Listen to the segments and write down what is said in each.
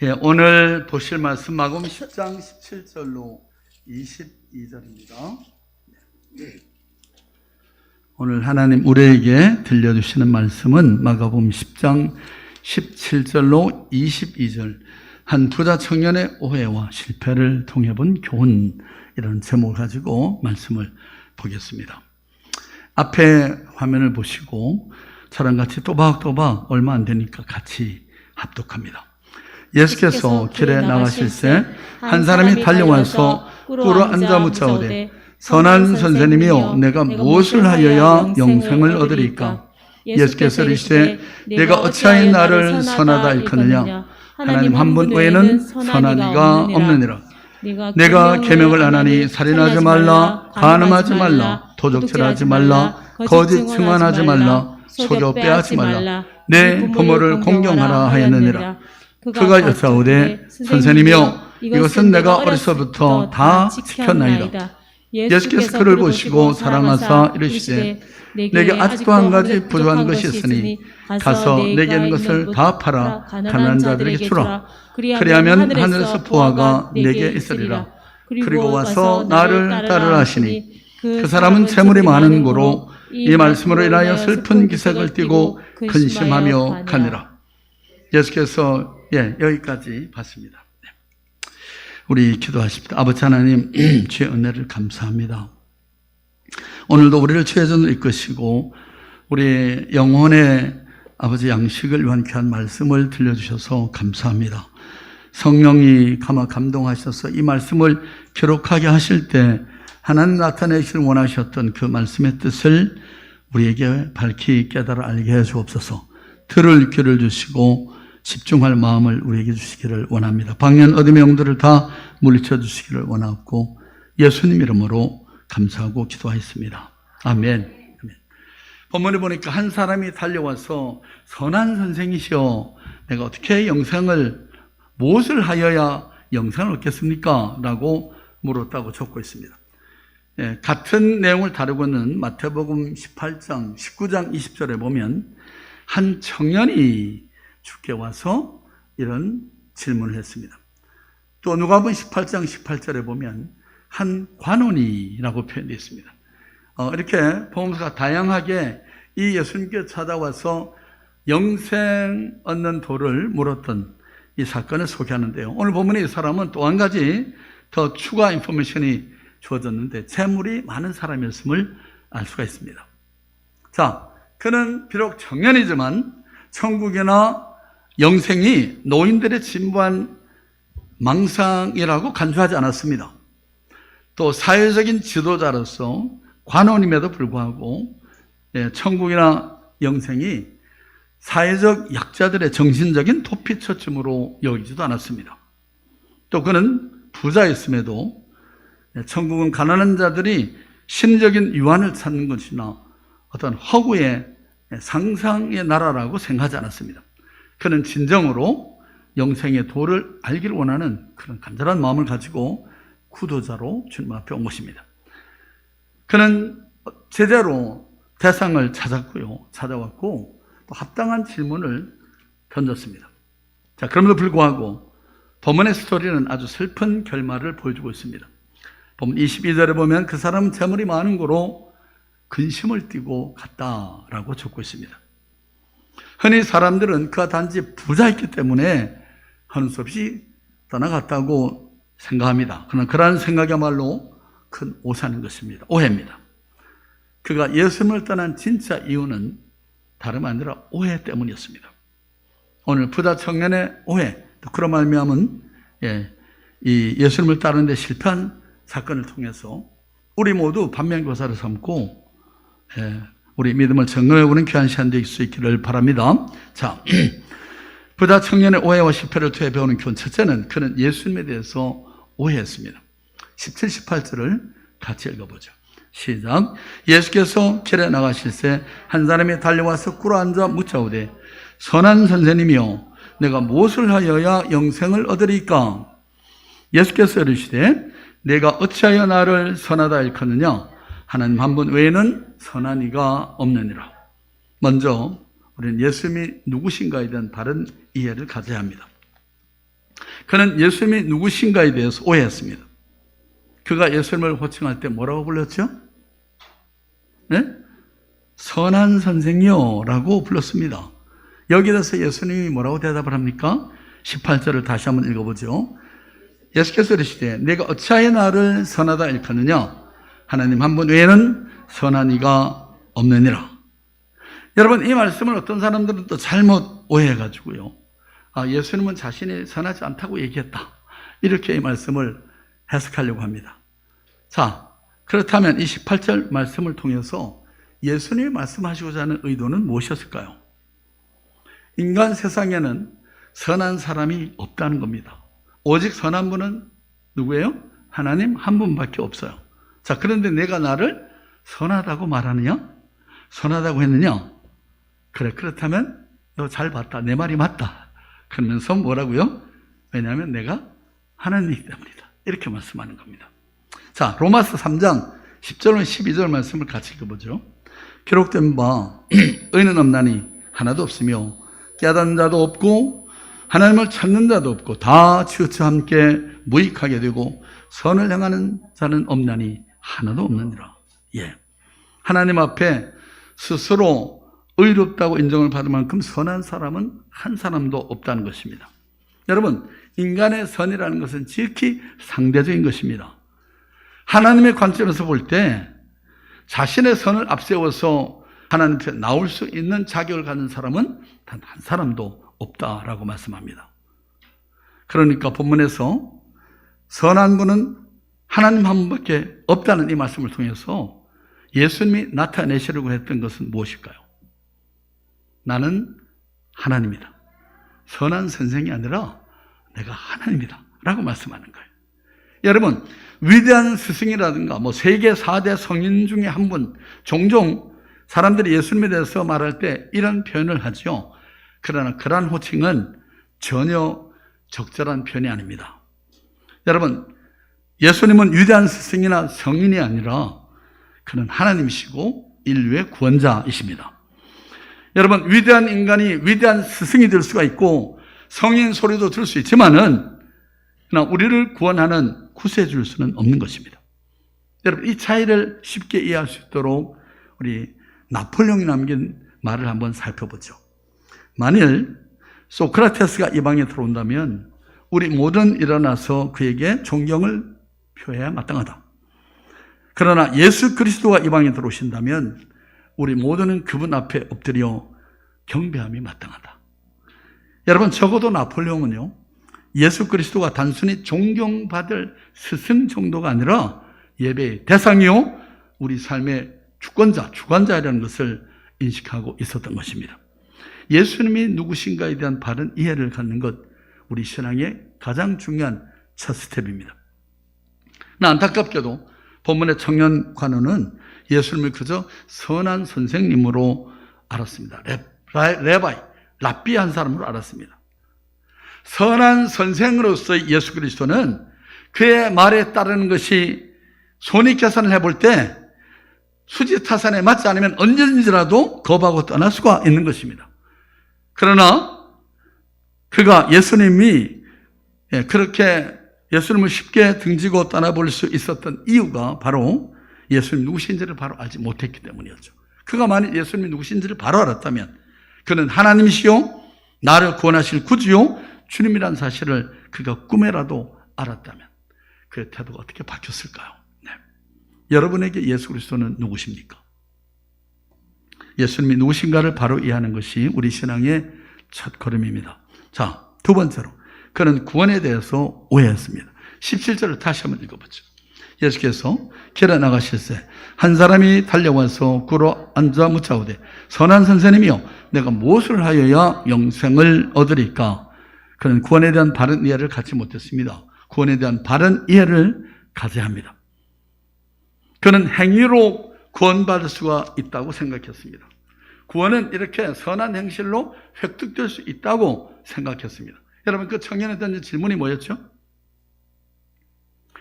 예, 오늘 보실 말씀 마가복음 10장 17절로 22절입니다. 오늘 하나님 우리에게 들려주시는 말씀은 마가복음 10장 17절로 22절, 한 부자 청년의 오해와 실패를 통해 본 교훈, 이런 제목을 가지고 말씀을 보겠습니다. 앞에 화면을 보시고 저랑 같이 또박또박 얼마 안 되니까 같이 합독합니다. 예수께서 길에 나가실새 한 사람이 달려와서 꿇어 앉아 묻자오되 선한 선생님이여 내가 무엇을 하여야 영생을 얻으리까? 예수께서 이르시되 내가 어찌하여 나를 선하다 일컫느냐? 하나님 한 분 외에는 선한 이가 없느니라. 내가 계명을 안 하니 살인하지 말라, 간음하지 말라, 도적질하지 말라, 거짓 증언하지 말라, 속여 빼앗지 말라, 내 부모를 공경하라 하였느니라. 그가 여짜오되 선생님이여 이것은 내가 어려서부터 다 지켰나이다. 예수께서 그를 보시고 사랑하사 이르시되 내게 아직도 한 가지 부족한 것이 있으니 가서 내게 있는 것을 다 팔아 가난한 자들에게 주라. 그리하면 하늘에서 보화가 내게 있으리라. 그리고 와서 나를 따르라 하시니 그 사람은 재물이 많은 고로 이 말씀으로 인하여 슬픈 기색을 띠고 근심하며 가니라. 예수께서 여기까지 봤습니다. 우리 기도하십니다. 아버지 하나님, 주의 은혜를 감사합니다. 오늘도 우리를 주의 전으로 이끄시고 우리 영혼의 아버지 양식을 위한 귀한 말씀을 들려주셔서 감사합니다. 성령이 감동하셔서 이 말씀을 기록하게 하실 때 하나님 나타내시길 원하셨던 그 말씀의 뜻을 우리에게 밝히 깨달아 알게 해 주옵소서. 들을 귀를 주시고 집중할 마음을 우리에게 주시기를 원합니다. 방연 어둠의 영들을 다 물리쳐 주시기를 원하고 예수님 이름으로 감사하고 기도하였습니다. 아멘. 본문에 보니까 한 사람이 달려와서 선한 선생이시여 내가 어떻게 영생을, 무엇을 하여야 영생을 얻겠습니까? 라고 물었다고 적고 있습니다. 같은 내용을 다루고 있는 마태복음 18장 19장 20절에 보면 한 청년이 주께 와서 이런 질문을 했습니다. 또 누가복음 18장 18절에 보면 한 관원이라고 표현되어 있습니다. 이렇게 복음서가 다양하게 이 예수님께 찾아와서 영생 얻는 도를 물었던 이 사건을 소개하는데요. 오늘 본문의 이 사람은 또 한 가지 더 추가 인포메이션이 주어졌는데 재물이 많은 사람이었음을 알 수가 있습니다. 자, 그는 비록 청년이지만 천국이나 영생이 노인들의 진부한 망상이라고 간주하지 않았습니다. 또 사회적인 지도자로서 관원임에도 불구하고 천국이나 영생이 사회적 약자들의 정신적인 도피처쯤으로 여기지도 않았습니다. 또 그는 부자였음에도 천국은 가난한 자들이 심적인 유안을 찾는 것이나 어떤 허구의 상상의 나라라고 생각하지 않았습니다. 그는 진정으로 영생의 도를 알기를 원하는 그런 간절한 마음을 가지고 구도자로 주님 앞에 온 것입니다. 그는 제대로 대상을 찾아왔고 또 합당한 질문을 던졌습니다. 자, 그럼에도 불구하고 본문의 스토리는 아주 슬픈 결말을 보여주고 있습니다. 본문 22절에 보면 그 사람은 재물이 많은 고로 근심을 띠고 갔다라고 적고 있습니다. 흔히 사람들은 그가 단지 부자였기 때문에 하는 수 없이 떠나갔다고 생각합니다. 그러나 그러한 생각이야말로 큰 오산인 것입니다. 오해입니다. 그가 예수님을 떠난 진짜 이유는 다름 아니라 오해 때문이었습니다. 오늘 부자 청년의 오해, 또 그런 말미암은 이 예수님을 따르는 데 실패한 사건을 통해서 우리 모두 반면교사를 삼고 우리 믿음을 점검해보는 귀한 시간 될 수 있기를 바랍니다. 자, 부자 청년의 오해와 실패를 통해 배우는 교훈. 첫째는 그는 예수님에 대해서 오해했습니다. 17, 18절을 같이 읽어보죠. 시작. 예수께서 길에 나가실새 한 사람이 달려와서 꿇어 앉아 묻자오되 선한 선생님이여 내가 무엇을 하여야 영생을 얻으리까? 예수께서 이르시되 내가 어찌하여 나를 선하다 일컫느냐? 하나님 한 분 외에는 선한 이가 없느니라. 먼저 우리는 예수님이 누구신가에 대한 바른 이해를 가져야 합니다. 그는 예수님이 누구신가에 대해서 오해했습니다. 그가 예수님을 호칭할 때 뭐라고 불렀죠? 네? 선한 선생이요 라고 불렀습니다. 여기에 대해서 예수님이 뭐라고 대답을 합니까? 18절을 다시 한번 읽어보죠. 예수께서 이르시되 내가 어찌하여 나를 선하다 일컫느냐? 하나님 한 분 외에는 선한 이가 없느니라. 여러분, 이 말씀을 어떤 사람들은 또 잘못 오해해가지고요, 예수님은 자신이 선하지 않다고 얘기했다, 이렇게 이 말씀을 해석하려고 합니다. 자, 그렇다면 이 18절 말씀을 통해서 예수님이 말씀하시고자 하는 의도는 무엇이었을까요? 인간 세상에는 선한 사람이 없다는 겁니다. 오직 선한 분은 누구예요? 하나님 한 분밖에 없어요. 자, 그런데 내가 나를 선하다고 말하느냐? 선하다고 했느냐? 그래, 그렇다면 너 잘 봤다, 내 말이 맞다, 그러면서 뭐라고요? 왜냐하면 내가 하나님이기 때문이다, 이렇게 말씀하는 겁니다. 자, 로마서 3장 10절과 12절 말씀을 같이 읽어보죠. 기록된 바 의는 없나니 하나도 없으며 깨닫는 자도 없고 하나님을 찾는 자도 없고 다 치우쳐 함께 무익하게 되고 선을 행하는 자는 없나니 하나도 없느니라. 예, 하나님 앞에 스스로 의롭다고 인정을 받을 만큼 선한 사람은 한 사람도 없다는 것입니다. 여러분, 인간의 선이라는 것은 지극히 상대적인 것입니다. 하나님의 관점에서 볼 때 자신의 선을 앞세워서 하나님 앞에 나올 수 있는 자격을 가진 사람은 단 한 사람도 없다라고 말씀합니다. 그러니까 본문에서 선한 분은 하나님 한 분밖에 없다는 이 말씀을 통해서 예수님이 나타내시려고 했던 것은 무엇일까요? 나는 하나님이다, 선한 선생이 아니라 내가 하나님이다 라고 말씀하는 거예요. 여러분, 위대한 스승이라든가 세계 4대 성인 중에 한 분, 종종 사람들이 예수님에 대해서 말할 때 이런 표현을 하죠. 그러나 그러한 호칭은 전혀 적절한 표현이 아닙니다. 여러분, 예수님은 위대한 스승이나 성인이 아니라 그는 하나님이시고 인류의 구원자이십니다. 여러분, 위대한 인간이 위대한 스승이 될 수가 있고 성인 소리도 들을 수 있지만은 그러나 우리를 구원하는 구세해 줄 수는 없는 것입니다. 여러분, 이 차이를 쉽게 이해할 수 있도록 우리 나폴레옹이 남긴 말을 한번 살펴보죠. 만일 소크라테스가 이 방에 들어온다면 우리 모두는 일어나서 그에게 존경을 표해야 마땅하다. 그러나 예수 그리스도가 이 방에 들어오신다면 우리 모두는 그분 앞에 엎드려 경배함이 마땅하다. 여러분, 적어도 나폴레옹은요, 예수 그리스도가 단순히 존경받을 스승 정도가 아니라 예배의 대상이요, 우리 삶의 주권자, 주관자라는 것을 인식하고 있었던 것입니다. 예수님이 누구신가에 대한 바른 이해를 갖는 것, 우리 신앙의 가장 중요한 첫 스텝입니다. 안타깝게도 본문의 청년 관원은 예수님을 그저 선한 선생님으로 알았습니다. 랍비 한 사람으로 알았습니다. 선한 선생으로서 예수 그리스도는 그의 말에 따르는 것이 손익계산을 해볼 때 수지타산에 맞지 않으면 언제든지라도 거부하고 떠날 수가 있는 것입니다. 그러나 그가 예수님이 그렇게 예수님을 쉽게 등지고 떠나볼 수 있었던 이유가 바로 예수님 누구신지를 바로 알지 못했기 때문이었죠. 그가 만약 예수님이 누구신지를 바로 알았다면, 그는 하나님이시요 나를 구원하실 구주요 주님이라는 사실을 그가 꿈에라도 알았다면 그의 태도가 어떻게 바뀌었을까요? 네. 여러분에게 예수 그리스도는 누구십니까? 예수님이 누구신가를 바로 이해하는 것이 우리 신앙의 첫 걸음입니다. 자, 두 번째로 그는 구원에 대해서 오해했습니다. 17절을 다시 한번 읽어보죠. 예수께서 길에 나가실새 한 사람이 달려와서 꿇어 앉아 묻자오되 선한 선생님이여 내가 무엇을 하여야 영생을 얻으리까? 그는 구원에 대한 바른 이해를 갖지 못했습니다. 구원에 대한 바른 이해를 가져야 합니다. 그는 행위로 구원받을 수가 있다고 생각했습니다. 구원은 이렇게 선한 행실로 획득될 수 있다고 생각했습니다. 여러분, 그 청년에 던진 질문이 뭐였죠?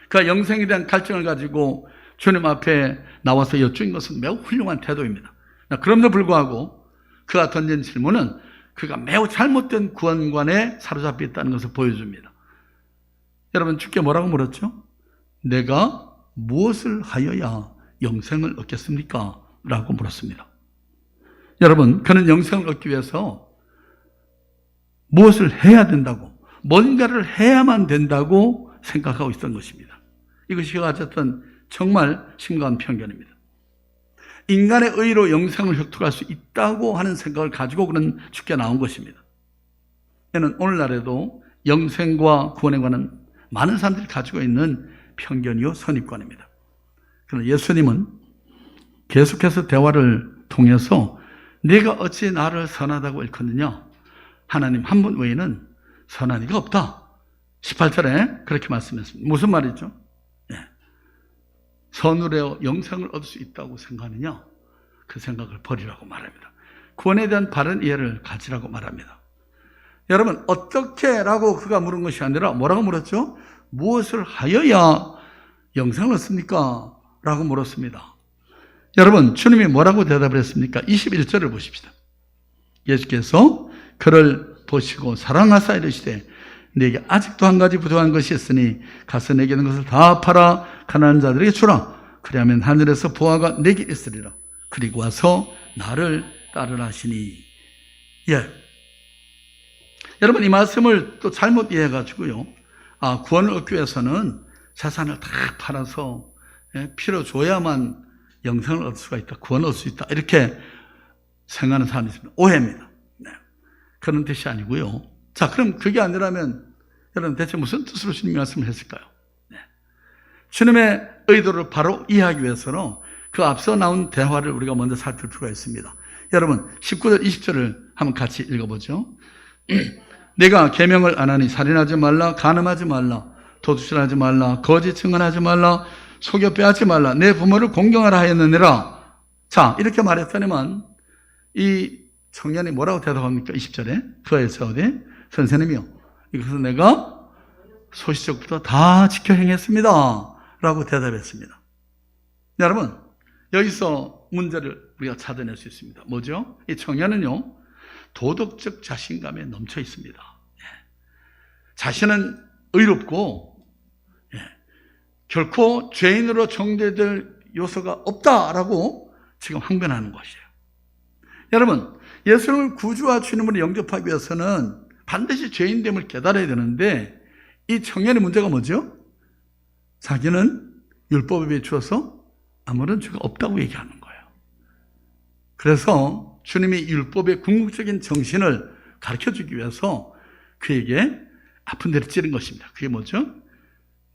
그 영생에 대한 갈증을 가지고 주님 앞에 나와서 여쭈인 것은 매우 훌륭한 태도입니다. 그럼에도 불구하고 그가 던진 질문은 그가 매우 잘못된 구원관에 사로잡혀 있다는 것을 보여줍니다. 여러분 주께 뭐라고 물었죠? 내가 무엇을 하여야 영생을 얻겠습니까? 라고 물었습니다. 여러분, 그는 영생을 얻기 위해서 무엇을 해야 된다고, 뭔가를 해야만 된다고 생각하고 있었던 것입니다. 이것이 어쨌든 정말 심각한 편견입니다. 인간의 의로 영생을 획득할 수 있다고 하는 생각을 가지고 그는 주께 나온 것입니다. 이는 오늘날에도 영생과 구원에 관한 많은 사람들이 가지고 있는 편견이요 선입관입니다. 그러나 예수님은 계속해서 대화를 통해서 네가 어찌 나를 선하다고 일컫느냐? 하나님 한 분 외에는 선한 이가 없다. 18절에 그렇게 말씀했습니다. 무슨 말이죠? 선으로 영생을 얻을 수 있다고 생각하느냐? 그 생각을 버리라고 말합니다. 구원에 대한 바른 이해를 가지라고 말합니다. 여러분, 어떻게 라고 그가 물은 것이 아니라 뭐라고 물었죠? 무엇을 하여야 영생을 얻습니까? 라고 물었습니다. 여러분, 주님이 뭐라고 대답을 했습니까? 21절을 보십시다. 예수께서 그를 보시고 사랑하사 이르시되 내게 아직도 한 가지 부족한 것이 있으니 가서 내게 있는 것을 다 팔아 가난한 자들에게 주라. 그리하면 하늘에서 보화가 내게 있으리라. 그리고 와서 나를 따르라 하시니. 여러분, 이 말씀을 또 잘못 이해해가지고요. 구원을 얻기 위해서는 자산을 다 팔아서 필요 줘야만 영생을 얻을 수가 있다. 구원을 얻을 수 있다. 이렇게 생각하는 사람이 있습니다. 오해입니다. 그런 뜻이 아니고요. 자, 그럼 그게 아니라면 여러분 대체 무슨 뜻으로 주님이 말씀을 했을까요? 주님의 의도를 바로 이해하기 위해서는 그 앞서 나온 대화를 우리가 먼저 살필 필요가 있습니다. 여러분 19절 20절을 한번 같이 읽어보죠. 내가 계명을 안 하니 살인하지 말라, 간음하지 말라, 도둑질하지 말라, 거짓 증언하지 말라, 속여 빼앗지 말라, 내 부모를 공경하라 하였느니라. 자, 이렇게 말했더니만 이 청년이 뭐라고 대답합니까? 20절에 그에서 어디? 선생님이요, 이것은 내가 소시적부터 다 지켜 행했습니다 라고 대답했습니다. 여러분, 여기서 문제를 우리가 찾아낼 수 있습니다. 뭐죠? 이 청년은요, 도덕적 자신감에 넘쳐 있습니다. 자신은 의롭고 결코 죄인으로 정죄될 요소가 없다라고 지금 항변하는 것이에요. 여러분, 예수님을 구주와 주님으로 영접하기 위해서는 반드시 죄인됨을 깨달아야 되는데 이 청년의 문제가 뭐죠? 자기는 율법에 비추어서 아무런 죄가 없다고 얘기하는 거예요. 그래서 주님이 율법의 궁극적인 정신을 가르쳐주기 위해서 그에게 아픈 데를 찌른 것입니다. 그게 뭐죠?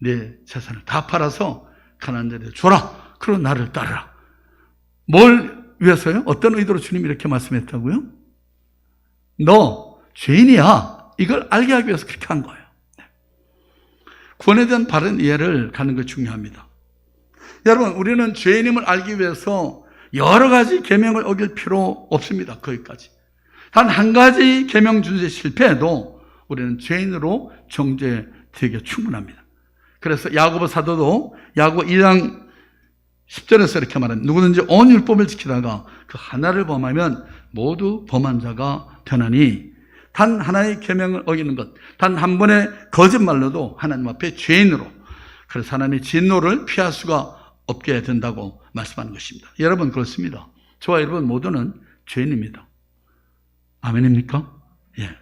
내 재산을 다 팔아서 가난한 자들에게 줘라. 그럼 나를 따르라. 뭘 위해서요? 어떤 의도로 주님이 이렇게 말씀했다고요? 너 죄인이야. 이걸 알게 하기 위해서 그렇게 한 거예요. 구원에 대한 바른 이해를 갖는 것이 중요합니다. 여러분, 우리는 죄인임을 알기 위해서 여러 가지 계명을 어길 필요 없습니다. 거기까지. 단 한 가지 계명 준수에 실패해도 우리는 죄인으로 정죄되기에 충분합니다. 그래서 야고보 사도도 야고보 2장 10절에서 이렇게 말합니다. 누구든지 온 율법을 지키다가 그 하나를 범하면 모두 범한 자가 되나니 단 하나의 계명을 어기는 것, 단 한 번의 거짓말로도 하나님 앞에 죄인으로, 그래서 하나님의 진노를 피할 수가 없게 된다고 말씀하는 것입니다. 여러분, 그렇습니다. 저와 여러분 모두는 죄인입니다. 아멘입니까? 예.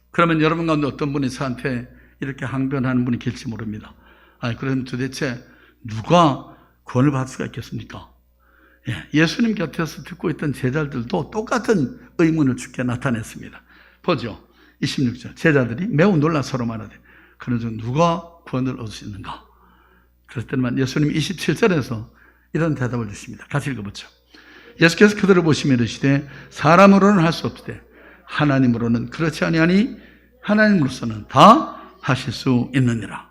그러면 여러분 가운데 어떤 분이 저한테 이렇게 항변하는 분이 계실지 모릅니다. 그럼 도대체 누가 구원을 받을 수가 있겠습니까? 예수님 곁에서 듣고 있던 제자들도 똑같은 의문을 주께 나타냈습니다. 보죠. 26절. 제자들이 매우 놀라 서로 말하되 그러므로 누가 구원을 얻을 수 있는가? 그럴 때만 예수님이 27절에서 이런 대답을 주십니다. 같이 읽어보죠. 예수께서 그들을 보시며 이르시되 사람으로는 할 수 없되 하나님으로는 그렇지 아니하니 하나님으로서는 다 하실 수 있느니라.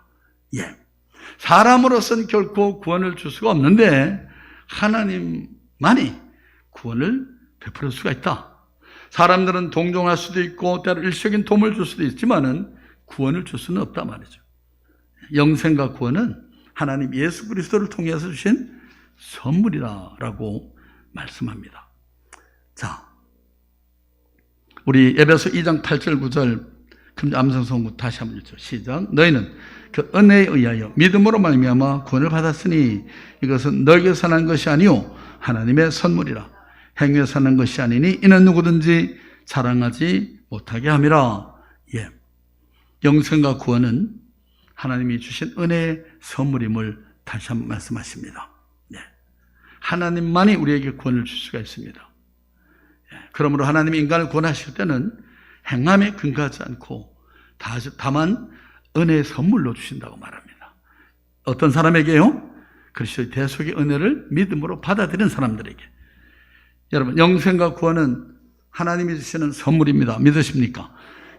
사람으로서는 결코 구원을 줄 수가 없는데 하나님만이 구원을 베풀 수가 있다. 사람들은 동정할 수도 있고 때로 일시적인 도움을 줄 수도 있지만은 구원을 줄 수는 없다 말이죠. 영생과 구원은 하나님 예수 그리스도를 통해서 주신 선물이다라고 말씀합니다. 자, 우리 에베소 2장 8절 9절 그럼 암송송구 다시 한번 읽죠. 시작. 너희는 그 은혜에 의하여 믿음으로 말미암아 구원을 받았으니 이것은 너에게서 난 것이 아니요 하나님의 선물이라. 행위에서 난 것이 아니니 이는 누구든지 자랑하지 못하게 함이라. 예. 영생과 구원은 하나님이 주신 은혜의 선물임을 다시 한번 말씀하십니다. 예. 하나님만이 우리에게 구원을 줄 수가 있습니다. 예. 그러므로 하나님이 인간을 구원하실 때는 행함에 근거하지 않고 다만 은혜의 선물로 주신다고 말합니다. 어떤 사람에게요? 그리스도의 대속의 은혜를 믿음으로 받아들인 사람들에게. 여러분, 영생과 구원은 하나님이 주시는 선물입니다. 믿으십니까?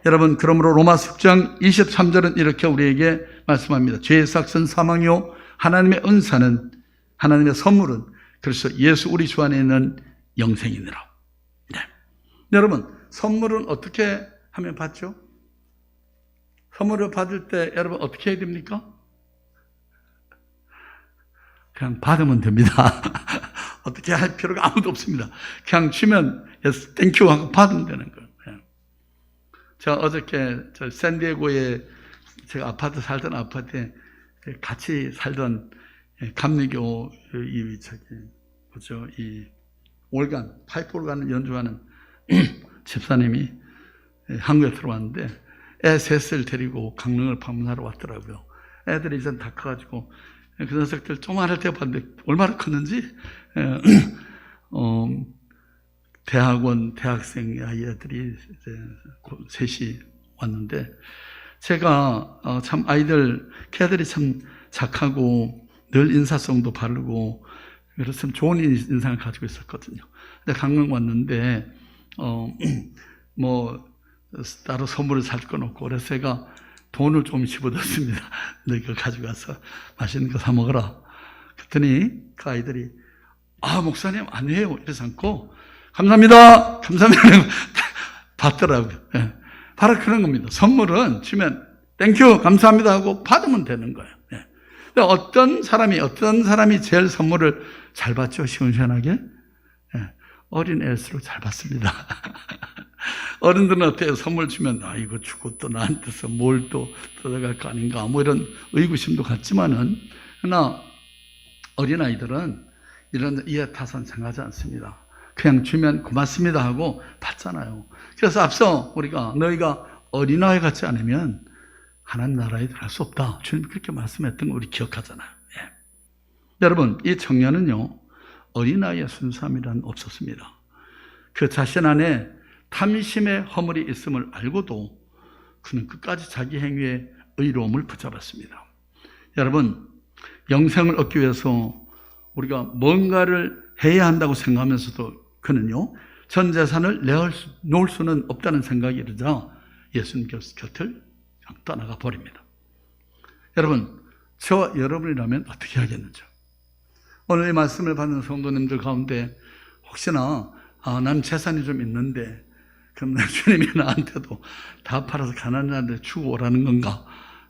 여러분, 그러므로 로마서 6장 23절은 이렇게 우리에게 말씀합니다. 죄의 삭은 사망이요 하나님의 은사는, 하나님의 선물은 그래서 예수 우리 주 안에 있는 영생이니라. 네. 여러분, 선물은 어떻게 하면 받죠? 선물을 받을 때 여러분 어떻게 해야 됩니까? 그냥 받으면 됩니다. 어떻게 할 필요가 아무도 없습니다. 그냥 주면 yes, 땡큐 하고 받으면 되는 거예요. 제가 어저께 샌디에고에 제가 아파트 살던 아파트에 같이 살던 감리교 이 올간 파이프 올간을 연주하는 집사님이 한국에 들어왔는데 애 셋을 데리고 강릉을 방문하러 왔더라고요. 애들이 이제 다 커가지고 그 녀석들 조그만할 때 봤는데 얼마나 컸는지 대학원 대학생 아이들이 이제 셋이 왔는데 제가 참 걔들이 참 착하고 늘 인사성도 바르고 그래서 참 좋은 인상을 가지고 있었거든요. 근데 강릉 왔는데 뭐 따로 선물을 살 건 없고 그래서 제가 돈을 좀 집어넣습니다. 너 이거 가져가서 맛있는 거 사 먹어라. 그랬더니 그 아이들이 목사님 아니에요 이러지 않고 감사합니다 받더라고요. 예. 바로 그런 겁니다. 선물은 주면 땡큐 감사합니다 하고 받으면 되는 거예요. 예. 근데 어떤 사람이 제일 선물을 잘 받죠? 시원시원하게? 예. 어린 애일수록 잘 받습니다. 어른들은 어때요? 선물 주면 이거 주고 또 나한테서 뭘 또 뜯어갈 거 아닌가 뭐 이런 의구심도 갖지만은 그러나 어린아이들은 이런 이해타산 생각하지 않습니다. 그냥 주면 고맙습니다 하고 받잖아요. 그래서 앞서 우리가 너희가 어린아이 같지 않으면 하나님 나라에 들어갈 수 없다. 주님 그렇게 말씀했던 거 우리 기억하잖아요. 예. 여러분 이 청년은요 어린아이의 순수함이란 없었습니다. 그 자신 안에 탐심의 허물이 있음을 알고도 그는 끝까지 자기 행위에 의로움을 붙잡았습니다. 여러분 영생을 얻기 위해서 우리가 뭔가를 해야 한다고 생각하면서도 그는요 전 재산을 내놓을 수는 없다는 생각이 이르자 예수님 곁을 떠나가 버립니다. 여러분 저와 여러분이라면 어떻게 하겠는지 오늘 이 말씀을 받는 성도님들 가운데 혹시나 난 재산이 좀 있는데 그럼 주님이 나한테도 다 팔아서 가난한 자한테 주고 오라는 건가?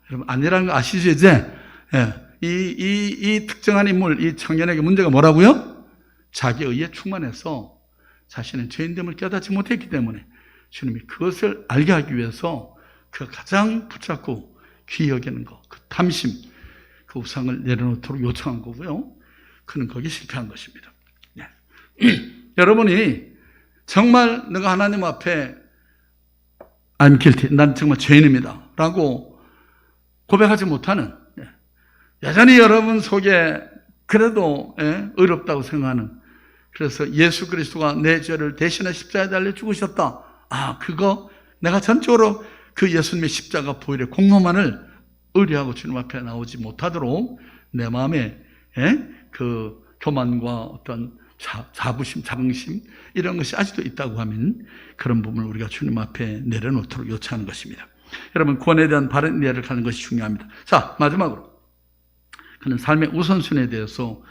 여러분 아니라는 거 아시죠 이제? 예. 이 특정한 인물, 이 청년에게 문제가 뭐라고요? 자기 의에 충만해서 자신의 죄인됨을 깨닫지 못했기 때문에 주님이 그것을 알게 하기 위해서 그 가장 붙잡고 귀히 여기는 것, 그 탐심, 그 우상을 내려놓도록 요청한 거고요. 그는 거기에 실패한 것입니다. 네. 여러분이 정말 내가 하나님 앞에 I'm guilty, 난 정말 죄인입니다 라고 고백하지 못하는 여전히 여러분 속에 그래도 의롭다고 생각하는 그래서 예수 그리스도가 내 죄를 대신해 십자가에 달려 죽으셨다. 그거 내가 전적으로 그 예수님의 십자가 보혈의 공로만을 의뢰하고 주님 앞에 나오지 못하도록 내 마음에 그 교만과 어떤 자부심, 자긍심 이런 것이 아직도 있다고 하면 그런 부분을 우리가 주님 앞에 내려놓도록 요청하는 것입니다. 여러분 구원에 대한 바른 이해를 가는 것이 중요합니다. 자 마지막으로 그는 삶의 우선순위에 대해서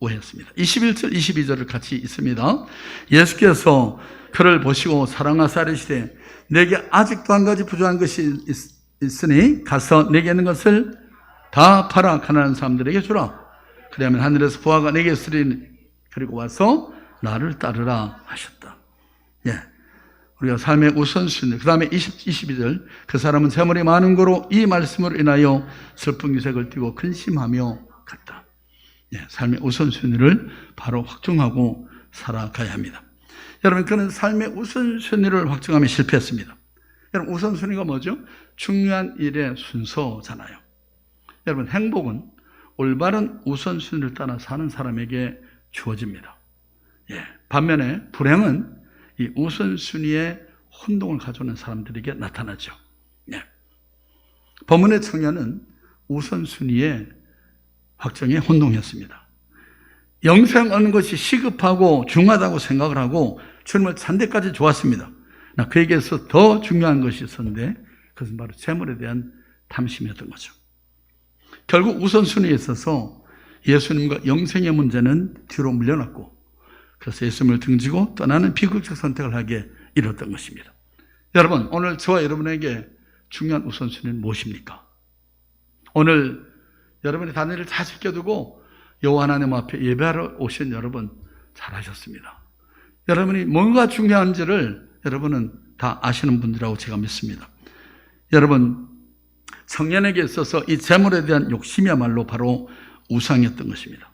오해했습니다. 21절, 22절을 같이 있습니다. 예수께서 그를 보시고 사랑하사 이르시되 내게 아직도 한 가지 부족한 것이 있으니 가서 내게 있는 것을 다 팔아 가난한 사람들에게 주라. 그러면 하늘에서 부하가 내게 있으리니 그리고 와서 나를 따르라 하셨다. 예. 우리가 삶의 우선순위, 그 다음에 22절, 그 사람은 재물이 많은 거로 이 말씀으로 인하여 슬픈 기색을 띠고 근심하며 갔다. 예, 삶의 우선순위를 바로 확정하고 살아가야 합니다. 여러분, 그는 삶의 우선순위를 확정하며 실패했습니다. 여러분, 우선순위가 뭐죠? 중요한 일의 순서잖아요. 여러분, 행복은 올바른 우선순위를 따라 사는 사람에게 주어집니다. 예, 반면에 불행은 이 우선순위에 혼동을 가져오는 사람들에게 나타나죠. 예. 본문의 청년은 우선순위의 확정에 혼동했습니다. 영생 얻는 것이 시급하고 중요하다고 생각을 하고 주님을 찬 데까지 좋았습니다. 그에게서 더 중요한 것이 있었는데 그것은 바로 재물에 대한 탐심이었던 거죠. 결국 우선순위에 있어서 예수님과 영생의 문제는 뒤로 물려놨고 그래서 예수님을 등지고 떠나는 비극적 선택을 하게 이뤘던 것입니다. 여러분, 오늘 저와 여러분에게 중요한 우선순위는 무엇입니까? 오늘 여러분이 다른 일을 다 지켜두고 여호와 하나님 앞에 예배하러 오신 여러분 잘하셨습니다. 여러분이 뭔가 중요한지를 여러분은 다 아시는 분들이라고 제가 믿습니다. 여러분, 청년에게 있어서 이 재물에 대한 욕심이야말로 바로 우상이었던 것입니다.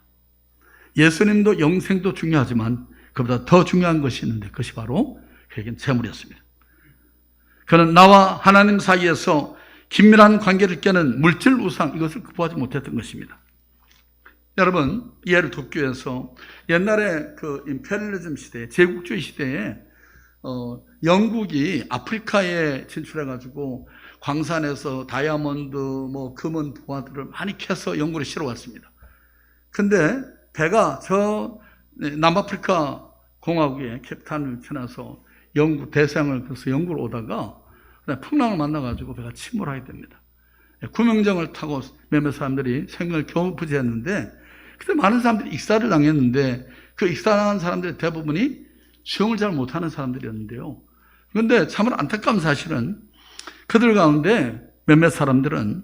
예수님도 영생도 중요하지만 그보다 더 중요한 것이 있는데 그것이 바로 그에겐 재물이었습니다. 그는 나와 하나님 사이에서 긴밀한 관계를 깨는 물질 우상, 이것을 극복하지 못했던 것입니다. 여러분, 이해를 돕기 위해서 옛날에 그 임페리얼리즘 시대에, 제국주의 시대에 영국이 아프리카에 진출해가지고 광산에서 다이아몬드, 금은 보화들을 많이 캐서 영국에 실어왔습니다. 근데 배가 저 남아프리카 공화국에 캡탄을 지나서 영국 대서양을 그래서 영국으로 오다가 풍랑을 만나가지고 배가 침몰하게 됩니다. 구명정을 타고 몇몇 사람들이 생명을 겨우 부지했는데 그때 많은 사람들이 익사를 당했는데 그 익사당한 사람들의 대부분이 수영을 잘 못하는 사람들이었는데요. 그런데 참으로 안타까운 사실은 그들 가운데 몇몇 사람들은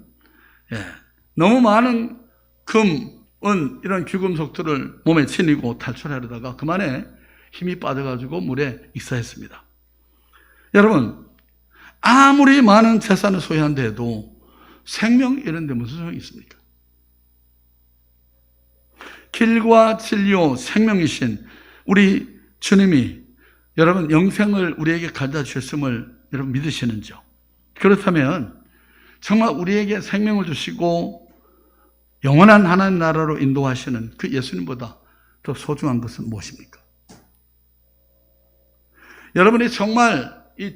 너무 많은 금, 은 이런 귀금속들을 몸에 지니고 탈출하려다가 그만에 힘이 빠져가지고 물에 익사했습니다. 여러분, 아무리 많은 재산을 소유한다 해도 생명 이런 데 무슨 소용이 있습니까? 길과 진리요 생명이신 우리 주님이 여러분 영생을 우리에게 가져다 주셨음을 여러분 믿으시는지요? 그렇다면 정말 우리에게 생명을 주시고 영원한 하나님 나라로 인도하시는 그 예수님보다 더 소중한 것은 무엇입니까? 여러분이 정말 이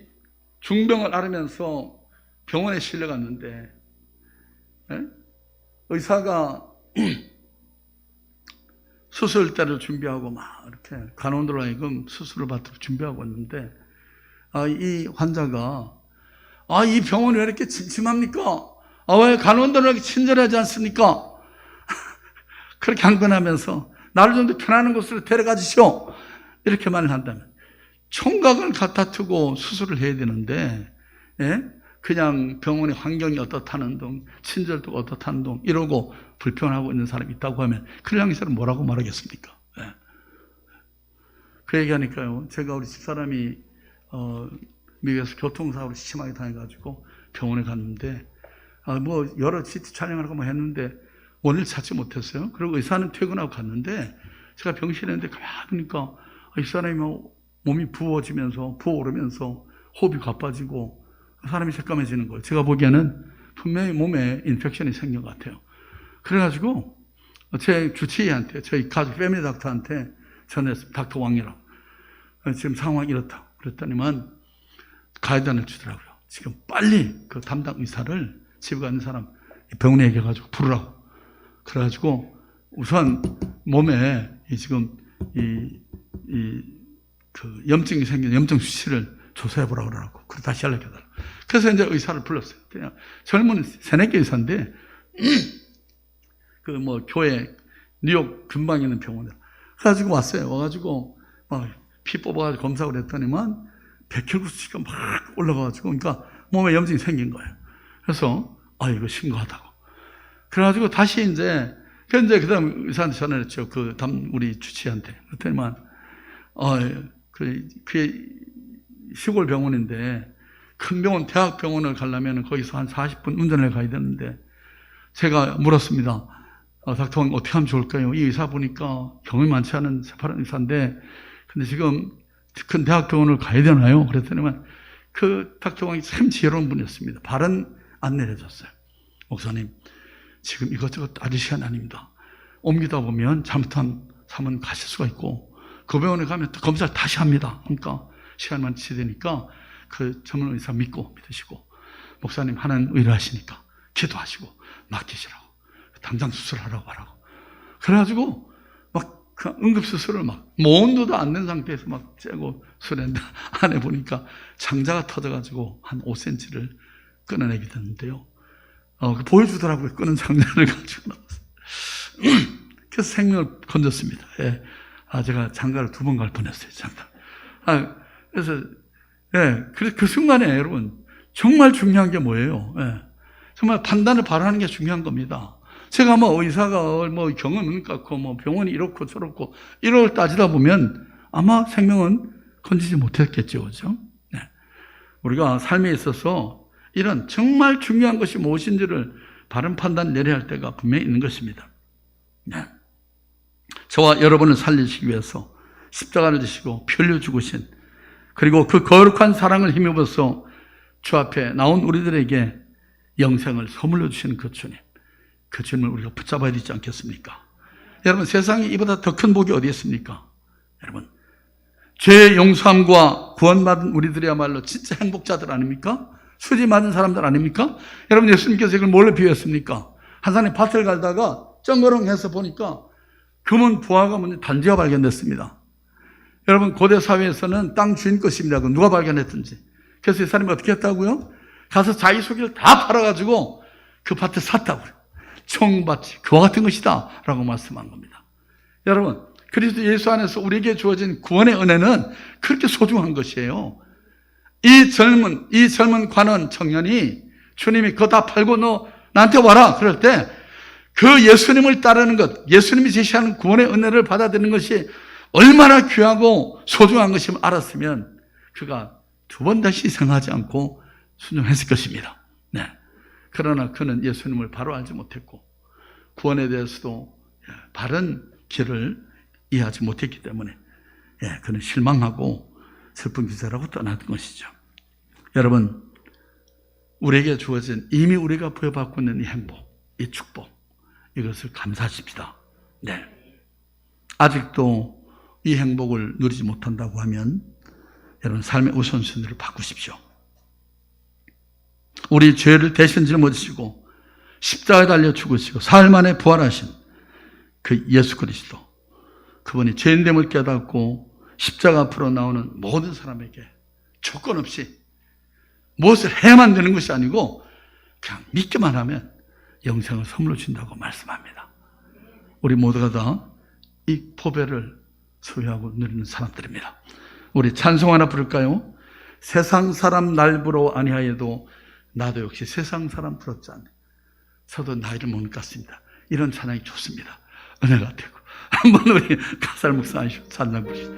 중병을 앓으면서 병원에 실려갔는데 의사가 수술대를 준비하고 막 이렇게 간호원들로 하여금 수술을 받도록 준비하고 있는데 이 환자가 이 병원이 왜 이렇게 침침합니까? 왜 간호원들은 이렇게 친절하지 않습니까? 그렇게 강변하면서 나를 좀 더 편안한 곳으로 데려가 주시오. 이렇게 말을 한다면 총각을 갖다 두고 수술을 해야 되는데 그냥 병원의 환경이 어떻다는 둥, 친절도 어떻다는 둥 이러고 불평하고 있는 사람이 있다고 하면 그를 향해서는 뭐라고 말하겠습니까? 그 얘기하니까요. 제가 우리 집사람이 미국에서 교통사고로 심하게 당해가지고 병원에 갔는데 여러 CT 촬영하고 했는데 원인을 찾지 못했어요. 그리고 의사는 퇴근하고 갔는데 제가 병실에 있는데 가만히 보니까 이 사람이 몸이 부어오르면서 호흡이 가빠지고 사람이 새까매지는 거예요. 제가 보기에는 분명히 몸에 인펙션이 생긴 것 같아요. 그래가지고 제 주치의한테 저희 가족 패밀리 닥터한테 전했어요. 닥터 왕이라고. 지금 상황이 이렇다. 그랬더니만 가이드라인을 주더라고요. 지금 빨리 그 담당 의사를 집에 가는 사람 병원에 얘기해가지고 부르라고. 그래가지고 우선 몸에 지금 그 염증이 생긴 염증 수치를 조사해보라고 그러고 그래서 다시 연락해달라고. 그래서 이제 의사를 불렀어요. 그냥 젊은 새내기 의사인데 교회 뉴욕 근방에 있는 병원에 그래가지고 왔어요. 와가지고 피 뽑아가지고 검사를 했더니만 백혈구 수치가 막 올라가가지고 그러니까 몸에 염증이 생긴 거예요. 그래서 이거 심각하다고. 그래가지고 다시 그 다음 의사한테 전화를 했죠. 우리 주치의한테. 그랬더니만, 그게 시골 병원인데 큰 병원, 대학병원을 가려면 거기서 한 40분 운전을 가야 되는데 제가 물었습니다. 닥터왕 어떻게 하면 좋을까요? 이 의사 보니까 경험이 많지 않은 새파란 의사인데 근데 지금 큰 대학병원을 가야 되나요? 그랬더니만 그 닥터왕이 참 지혜로운 분이었습니다. 바른 안내를 해줬어요. 목사님, 지금 이것저것 따질 시간 아닙니다. 옮기다 보면 잘못한 사면 가실 수가 있고 그 병원에 가면 또 검사를 다시 합니다. 그러니까 시간만 지되니까 그 전문 의사 믿으시고 목사님 하나님 의뢰하시니까 기도하시고 맡기시라고 당장 수술하라고 하라고 그래가지고 막 그 응급수술을 막 모온도도 안 된 상태에서 막 째고 수술했는데 안에 보니까 창자가 터져가지고 한 5cm를 끊어내게 됐는데요. 보여주더라고요. 끊은 장면을 가지고 나왔어요. 그래서 생명을 건졌습니다. 예. 제가 장가를 2번 갈 뻔했어요. 장가. 그래서 그 순간에 여러분 정말 중요한 게 뭐예요? 예. 정말 판단을 바라는 게 중요한 겁니다. 제가 의사가 경험은 갖고 병원이 이렇고 저렇고 이런 걸 따지다 보면 아마 생명은 건지지 못했겠죠, 그죠? 네. 우리가 삶에 있어서 이런 정말 중요한 것이 무엇인지를 바른 판단 내려야 할 때가 분명히 있는 것입니다. 네. 저와 여러분을 살리시기 위해서 십자가를 지시고 피 흘려 죽으신 그리고 그 거룩한 사랑을 힘입어서 주 앞에 나온 우리들에게 영생을 선물로 주시는 그 주님, 그 주님을 우리가 붙잡아야 되지 않겠습니까? 여러분, 세상에 이보다 더 큰 복이 어디 있습니까? 여러분, 죄의 용서함과 구원받은 우리들이야말로 진짜 행복자들 아닙니까? 수지 맞은 사람들 아닙니까? 여러분, 예수님께서 이걸 뭘로 비유했습니까? 한 사람이 밭을 갈다가 쩡그렁해서 보니까 금은 부화가 문제 단지가 발견됐습니다. 여러분, 고대 사회에서는 땅 주인 것입니다. 누가 발견했든지. 그래서 이 사람이 어떻게 했다고요? 가서 자기 소기를 다 팔아가지고 그 밭을 샀다고요. 총밭이 그와 같은 것이다 라고 말씀한 겁니다. 여러분, 그리스도 예수 안에서 우리에게 주어진 구원의 은혜는 그렇게 소중한 것이에요. 이 젊은 관원 청년이 주님이 그거 다 팔고 너 나한테 와라 그럴 때 그 예수님을 따르는 것, 예수님이 제시하는 구원의 은혜를 받아들이는 것이 얼마나 귀하고 소중한 것임을 알았으면 그가 2번 다시 생하지 않고 순종했을 것입니다. 네. 그러나 그는 예수님을 바로 알지 못했고 구원에 대해서도 바른 길을 이해하지 못했기 때문에 그는 실망하고 슬픈 기세라고 떠났던 것이죠. 여러분, 우리에게 주어진 이미 우리가 부여받고 있는 이 행복, 이 축복, 이것을 감사하십시다. 네. 아직도 이 행복을 누리지 못한다고 하면 여러분 삶의 우선순위를 바꾸십시오. 우리 죄를 대신 짊어지시고 십자가에 달려 죽으시고 사흘 만에 부활하신 그 예수 그리스도, 그분이 죄인됨을 깨닫고 십자가 앞으로 나오는 모든 사람에게 조건 없이 무엇을 해야만 되는 것이 아니고 그냥 믿기만 하면 영생을 선물로 준다고 말씀합니다. 우리 모두가 다 이 포배를 소유하고 누리는 사람들입니다. 우리 찬송 하나 부를까요? 세상 사람 날 부러워 아니하여도 나도 역시 세상 사람 부럽지 않네. 저도 나이를 먹는 것 같습니다. 이런 찬양이 좋습니다. 은혜가 되고. 한번 우리 가사를 묵상하시고 찬양 부르시죠.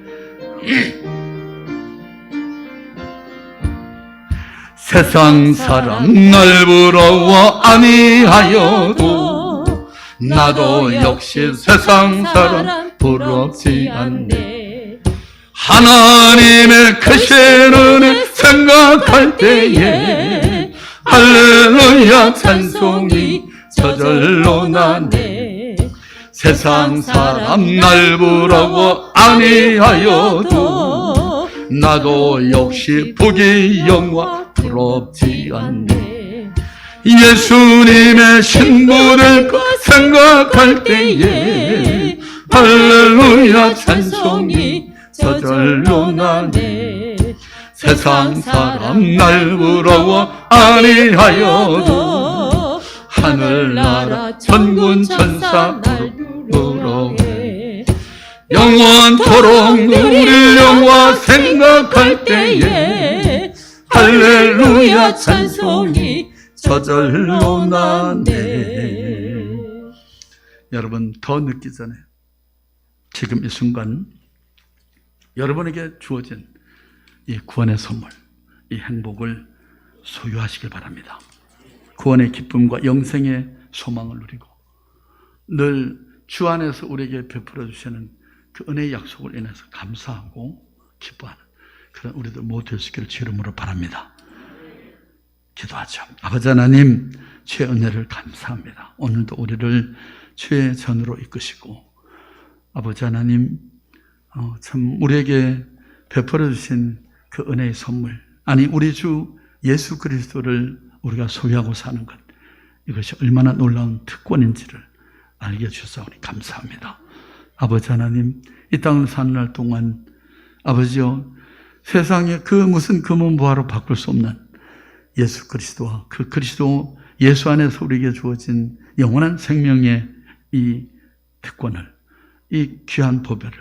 세상 사람 날 부러워 아니하여도 나도 역시 세상 사람 부럽지 않네. 하나님의 크신 은혜 생각할 때에 할렐루야 찬송이 저절로 나네. 세상 사람 날 부러워 아니하여도 나도 역시 복의 영화 부럽지 않네. 예수님의 신부를 생각할 때에 할렐루야 찬송이 저절로 나네. 세상 사람 날 부러워 아니하여도 하늘나라 천군 천사 날 부러워해. 영원토록 우리 영화 생각할 때에 할렐루야 찬송이 저절로 나네. 여러분, 더 늦기 전에 지금 이 순간 여러분에게 주어진 이 구원의 선물, 이 행복을 소유하시길 바랍니다. 구원의 기쁨과 영생의 소망을 누리고 늘 주 안에서 우리에게 베풀어 주시는 그 은혜의 약속을 인해서 감사하고 기뻐하는 그런 우리들 모두 될 수 있기를 주 이름으로 바랍니다. 기도하죠. 아버지 하나님, 주의 은혜를 감사합니다. 오늘도 우리를 주의 전으로 이끄시고 아버지 하나님, 참 우리에게 베풀어 주신 그 은혜의 선물, 아니 우리 주 예수 그리스도를 우리가 소유하고 사는 것, 이것이 얼마나 놀라운 특권인지를 알게 해주셔서 감사합니다. 아버지 하나님, 이 땅을 사는 날 동안 아버지여, 세상에 그 무슨 금은보화로 바꿀 수 없는 예수 그리스도와 그 그리스도 예수 안에서 우리에게 주어진 영원한 생명의 이 특권을, 이 귀한 보배를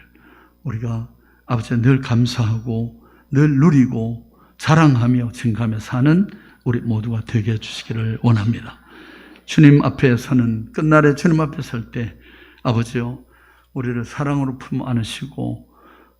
우리가 아버지 늘 감사하고 늘 누리고 자랑하며 증가하며 사는 우리 모두가 되게 해주시기를 원합니다. 주님 앞에 서는 끝날에 주님 앞에 설 때 아버지요, 우리를 사랑으로 품어 안으시고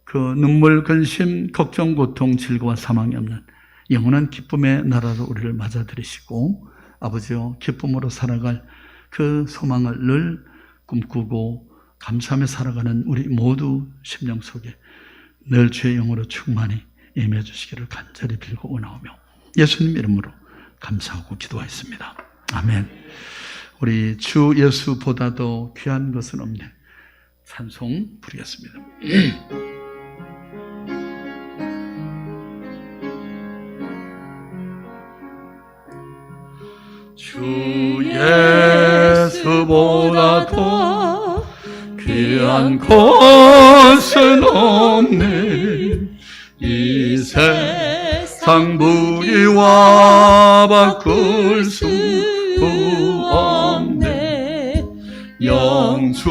그 눈물, 근심, 걱정, 고통, 질고와 사망이 없는 영원한 기쁨의 나라로 우리를 맞아들이시고 아버지요, 기쁨으로 살아갈 그 소망을 늘 꿈꾸고 감사하며 살아가는 우리 모두 심령 속에 늘 주의 영으로 충만히 임해 주시기를 간절히 빌고 원하오며 예수님 이름으로 감사하고 기도하였습니다. 아멘. 우리 주 예수보다도 귀한 것은 없네. 찬송 부르겠습니다. 주 예수보다도 귀한 것은 없네. 이 세상 무기와 바꿀 수 없네. 영축을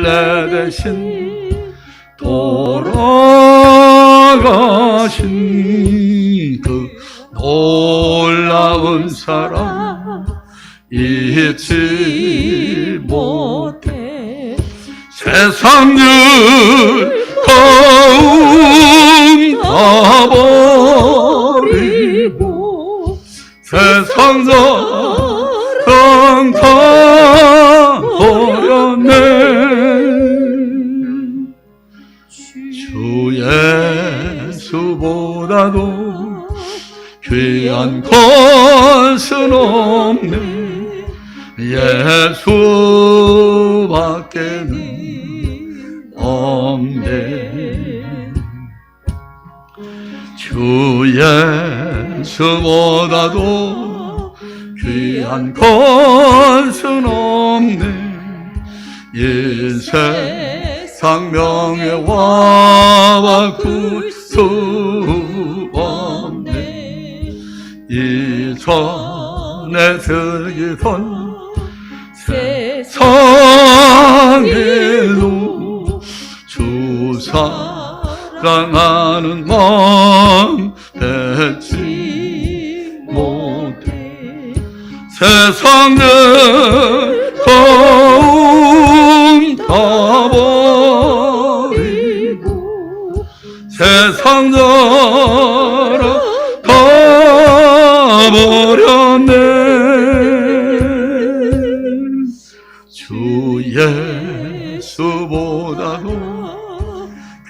내 대신 돌아가신 그 놀라운 사랑 잊지 못해. 세상 즐거움 다 버리고 세상 자랑 다 버렸네. 주 예수보다도 귀한 것은 없네. 예수밖에는 없네. 주 예수보다도 귀한 것은 없네. 이 세상 명예와 바꿀 수 없네. 이전에 즐기던 세상에도 주 사랑하는 마음 뱉지 못해. 세상은 거움 다 버리고 세상 자랑 다 버렸네. 주 예수보다도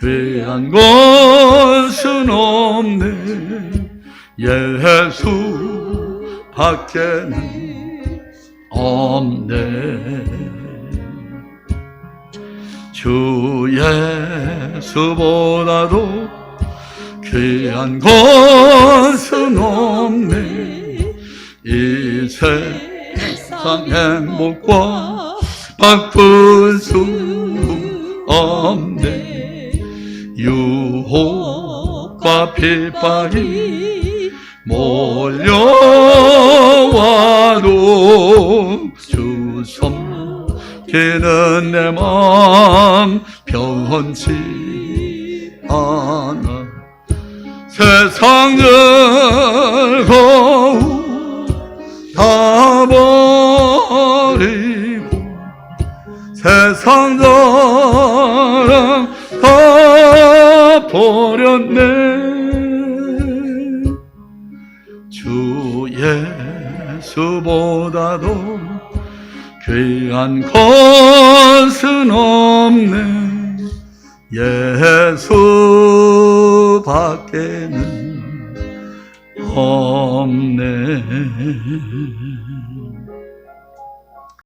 귀한 것은 없네. 예수밖에는 없네. 주 예수보다도 귀한 것은 없네. 이 세상 행복과 바꿀 수 없네. 유혹과 핍박이 몰려와도 주 섬기는 내 마음 변치 않아. 세상 즐거움 다 버리고 세상 자랑 다 버렸네. 예수보다도 귀한 것은 없네. 예수밖에는 없네.